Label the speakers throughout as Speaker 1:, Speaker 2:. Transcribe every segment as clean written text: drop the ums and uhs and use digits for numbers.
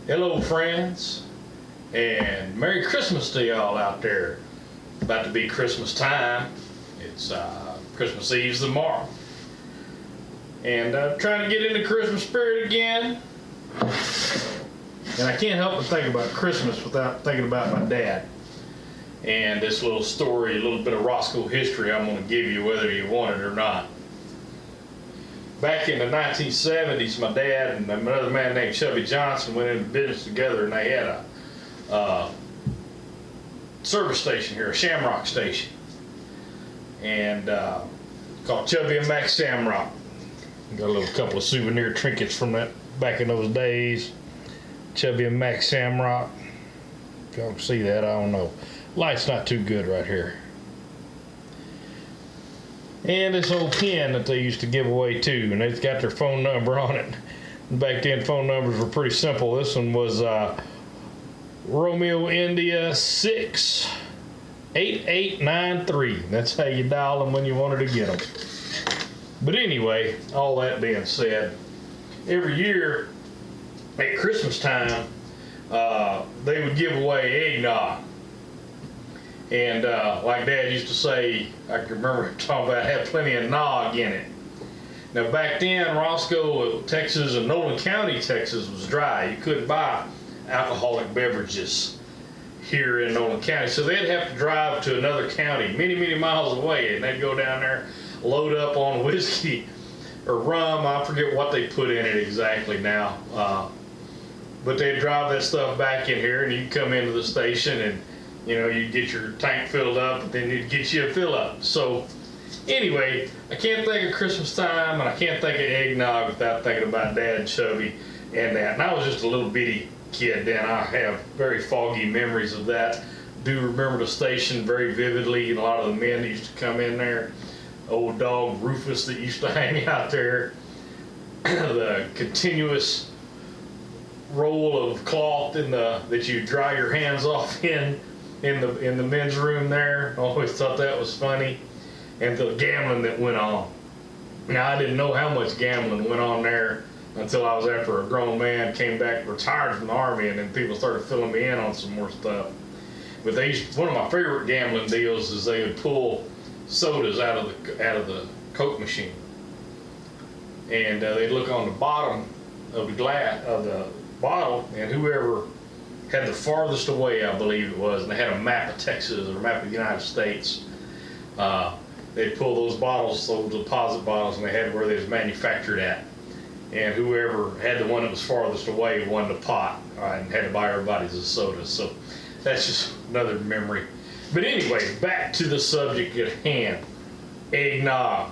Speaker 1: Hello, friends, and Merry Christmas to y'all out there. About to be Christmas time. It's Christmas Eve's tomorrow, and I'm trying to get into Christmas spirit again. And I can't help but think about Christmas without thinking about my dad. And this little story, a little bit of Roscoe history I'm going to give you whether you want it or not. Back in the 1970s, my dad and another man named Chubby Johnson went into business together, and they had a service station here, a Shamrock station, and called Chubby and Mac Shamrock. Got a little couple of souvenir trinkets from that back in those days. Chubby and Mac Shamrock. If y'all can see that, I don't know. Light's not too good right here. And this old pen that they used to give away too, and they've got their phone number on it. Back then, phone numbers were pretty simple. This one was Romeo India 68893. That's how you dial them when you wanted to get them. But anyway, all that being said, every year at Christmas time, they would give away eggnog. And like Dad used to say, I can remember talking about it had plenty of nog in it. Now back then, Roscoe, Texas, and Nolan County, Texas was dry. You couldn't buy alcoholic beverages here in Nolan County. So they'd have to drive to another county, many, many miles away, and they'd go down there, load up on whiskey or rum. I forget what they put in it exactly now. But they'd drive that stuff back in here, and you'd come into the station, and you know, you'd get your tank filled up, and then you'd get you a fill up. So anyway, I can't think of Christmas time, and I can't think of eggnog without thinking about Dad and Chubby and that. And I was just a little bitty kid then. I have very foggy memories of that. Do remember the station very vividly, and a lot of the men that used to come in there. Old dog Rufus that used to hang out there. The continuous roll of cloth that you dry your hands off in the men's room there. Always thought that was funny. And the gambling that went on. Now, I didn't know how much gambling went on there until I was after a grown man, came back retired from the Army, and then people started filling me in on some more stuff. But one of my favorite gambling deals is they would pull sodas out of the Coke machine, and they'd look on the bottom of the glass of the bottle, and whoever had the farthest away, I believe it was, and they had a map of Texas or a map of the United States. They'd pull those bottles, those deposit bottles, and they had where they was manufactured at. And whoever had the one that was farthest away won the pot, and had to buy everybody's a soda. So that's just another memory. But anyway, back to the subject at hand, eggnog.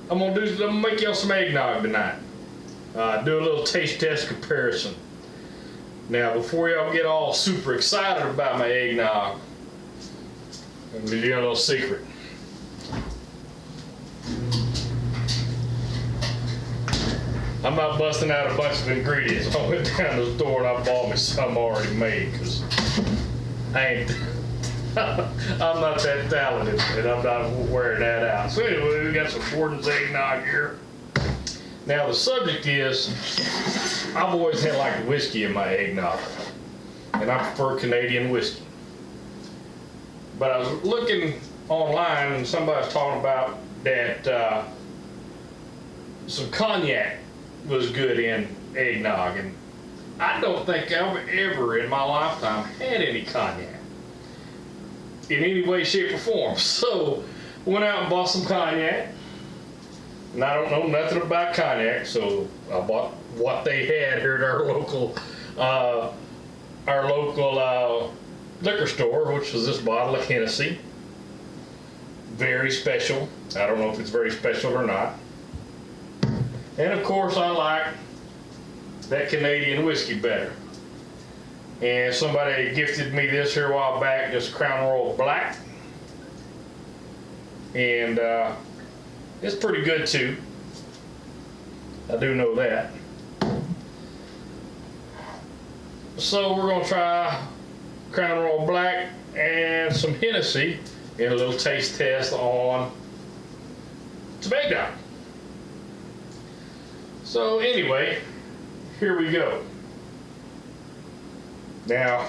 Speaker 1: I'm gonna make y'all some eggnog tonight. Do a little taste test comparison. Now, before y'all get all super excited about my eggnog, I'm gonna give you a little secret. I'm not busting out a bunch of ingredients. I went down to the store and I bought me some already made, because I'm not that talented, and I'm not wearing that out. So anyway, we got some Borden's eggnog here. Now the subject is, I've always had like whiskey in my eggnog, and I prefer Canadian whiskey. But I was looking online, and somebody was talking about that some cognac was good in eggnog, and I don't think I've ever in my lifetime had any cognac in any way, shape, or form. So went out and bought some cognac. And I don't know nothing about cognac, so I bought what they had here at our local liquor store, which was this bottle of Hennessy. Very special. I don't know if it's very special or not. And of course, I like that Canadian whiskey better. And somebody gifted me this here a while back, this Crown Royal Black. And it's pretty good too. I do know that. So we're going to try Crown Royal Black and some Hennessy in a little taste test on some eggnog. So anyway, here we go. Now,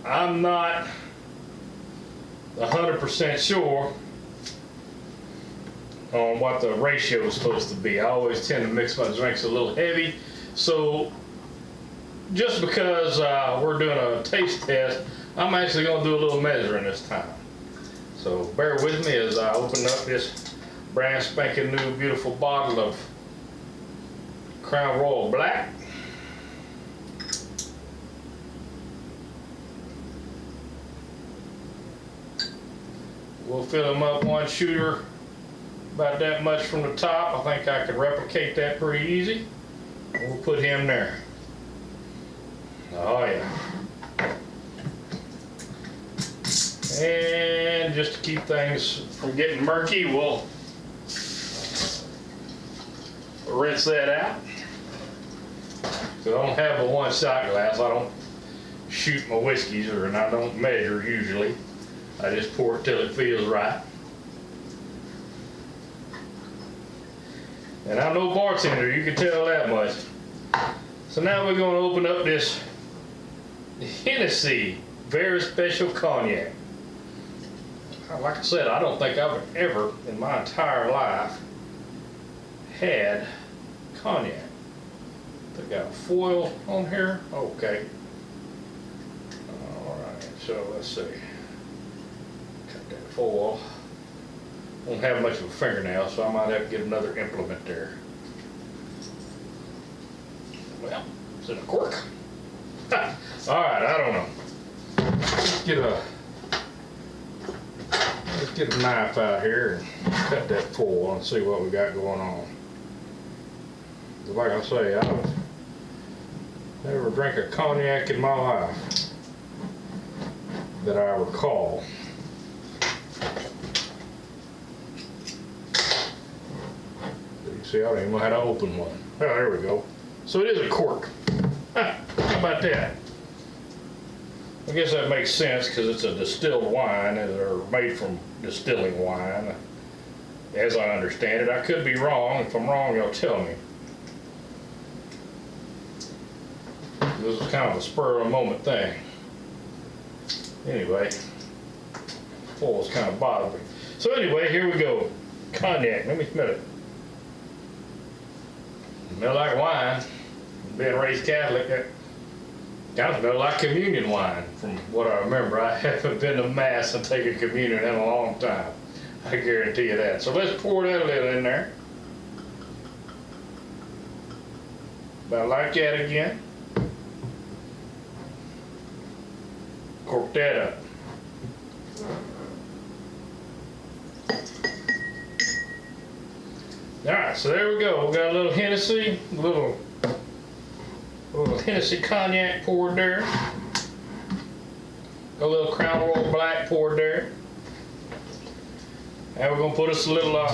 Speaker 1: I'm not 100% sure on what the ratio is supposed to be. I always tend to mix my drinks a little heavy, so just because we're doing a taste test, I'm actually going to do a little measuring this time. So bear with me as I open up this brand spanking new beautiful bottle of Crown Royal Black. We'll fill them up one shooter, about that much from the top. I think I can replicate that pretty easy. We'll put him there. Oh yeah. And just to keep things from getting murky, we'll rinse that out. So I don't have a one shot glass. I don't shoot my whiskeys, and I don't measure usually. I just pour it till it feels right. And I'm no bartender, you can tell that much. So now we're going to open up this Hennessy very special cognac. Like I said, I don't think I've ever in my entire life had cognac. They got foil on here. Okay. All right. So let's see. Cut that foil. Won't have much of a fingernail, so I might have to get another implement there. Well, it's in a cork. All right. I don't know. Let's get a knife out here and cut that foil and see what we got going on. Like I say, I've never drank a cognac in my life that I recall. You see, I don't even know how to open one. Oh, there we go. So it is a cork. How about that? I guess that makes sense because it's a distilled wine, or made from distilling wine, as I understand it. I could be wrong. If I'm wrong, you'll tell me. This is kind of a spur of the moment thing. Anyway, foil's kind of bothering me. So anyway, here we go. Cognac. Let me smell it. Smell like wine. Being raised Catholic, that kind of smell like communion wine, from what I remember. I haven't been to mass and taken communion in a long time. I guarantee you that. So let's pour that a little in there. About like that again. Cork that up. All right, so there we go. We got a little Hennessy, a little Hennessy cognac poured there. A little Crown Royal Black poured there. And we're gonna put us a little of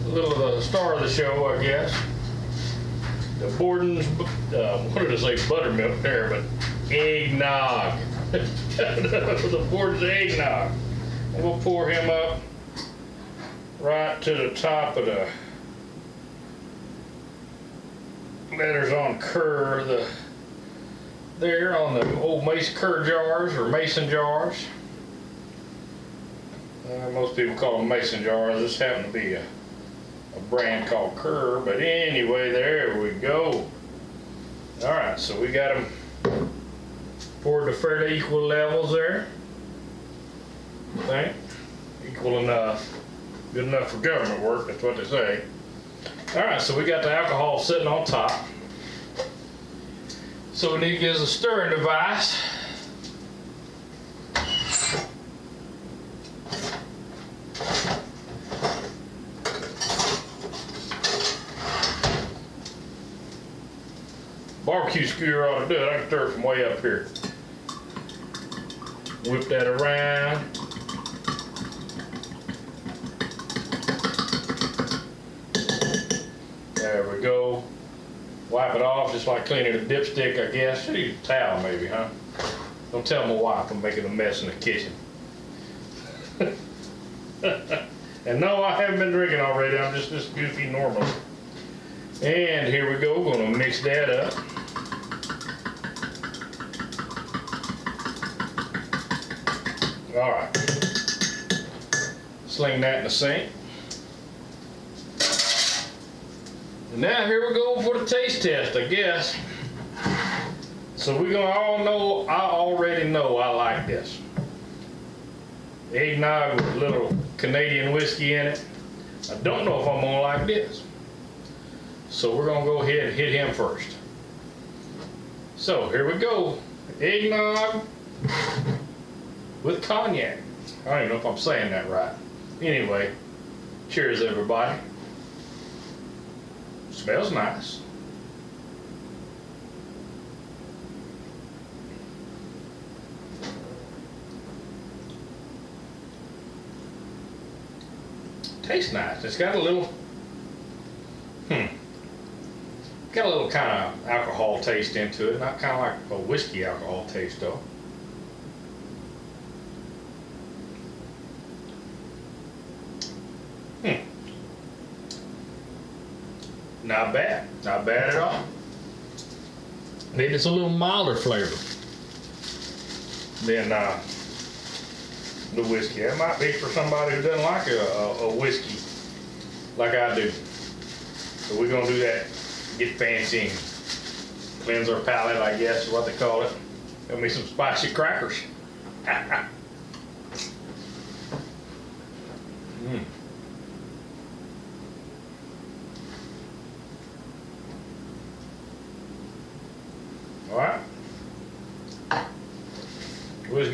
Speaker 1: the star of the show, I guess. The Borden's, what did I say, buttermilk there, but eggnog. The Borden's eggnog. And we'll pour him up right to the top of the letters on Kerr, there on the old Kerr jars or mason jars. Most people call them mason jars. This happened to be a brand called Kerr, but anyway, there we go. All right, so we got them poured to fairly equal levels there. I think equal enough, good enough for government work. That's what they say. All right, so we got the alcohol sitting on top. So we need to get us a stirring device. Barbecue skewer ought to do it. I can stir it from way up here. Whip that around. There we go. Wipe it off just like cleaning a dipstick, I guess. Should use a towel maybe, huh? Don't tell my wife I'm making a mess in the kitchen. And no, I haven't been drinking already. I'm just this goofy normally. And here we go, gonna mix that up. All right, sling that in the sink. And now here we go for the taste test, I guess. So we're gonna all know, I already know I like this. Eggnog with a little Canadian whiskey in it. I don't know if I'm gonna like this. So we're gonna go ahead and hit him first. So here we go. Eggnog with cognac. I don't even know if I'm saying that right. Anyway, cheers everybody. Smells nice. Tastes nice. It's got a little, got a little kind of alcohol taste into it. Not kind of like a whiskey alcohol taste though. Not bad. Not bad at all. Maybe it's a little milder flavor than the whiskey. It might be for somebody who doesn't like a whiskey like I do. So we're gonna do that. Get fancy and cleanse our palate, I guess is what they call it. Got me some spicy crackers. All right. We'll just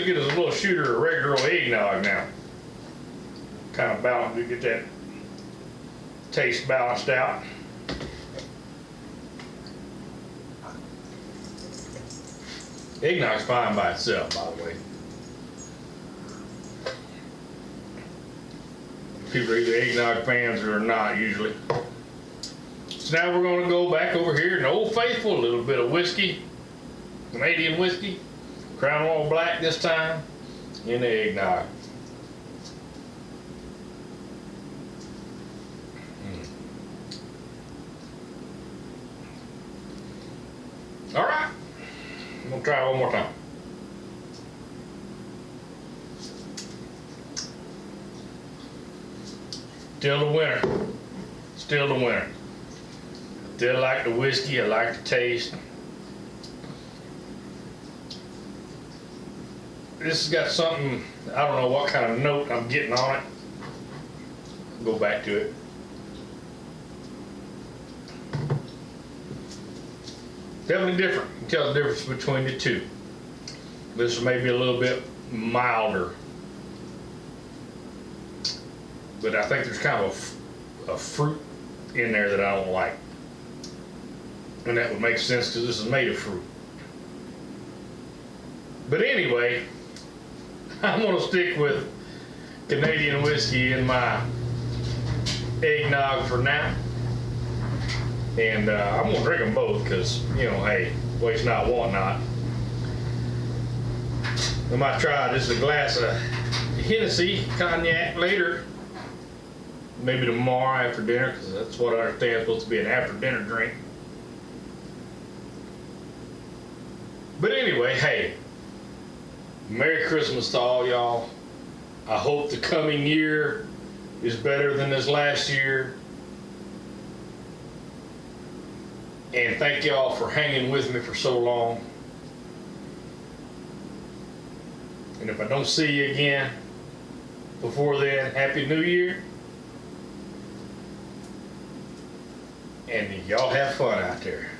Speaker 1: get us a little shooter of regular old eggnog now. Kind of balance, we get that taste balanced out. Eggnog's fine by itself, by the way. People are either eggnog fans or not usually. So now we're going to go back over here in Old Faithful, a little bit of whiskey, Canadian whiskey, Crown Royal Black this time, in the eggnog. All right, I'm going to try it one more time. Still the winner. Still the winner. Still like the whiskey, I like the taste. This has got something, I don't know what kind of note I'm getting on it. Go back to it. Definitely different. You can tell the difference between the two. This may be a little bit milder. But I think there's kind of a fruit in there that I don't like. And that would make sense because this is made of fruit. But anyway, I'm going to stick with Canadian whiskey in my eggnog for now. And I'm going to drink them both because, you know, hey, waste not, want not. I might try just a glass of Hennessy cognac later. Maybe tomorrow after dinner, because that's what I understand is supposed to be an after dinner drink. But anyway, hey, Merry Christmas to all y'all. I hope the coming year is better than this last year. And thank y'all for hanging with me for so long. And if I don't see you again before then, Happy New Year. And y'all have fun out there.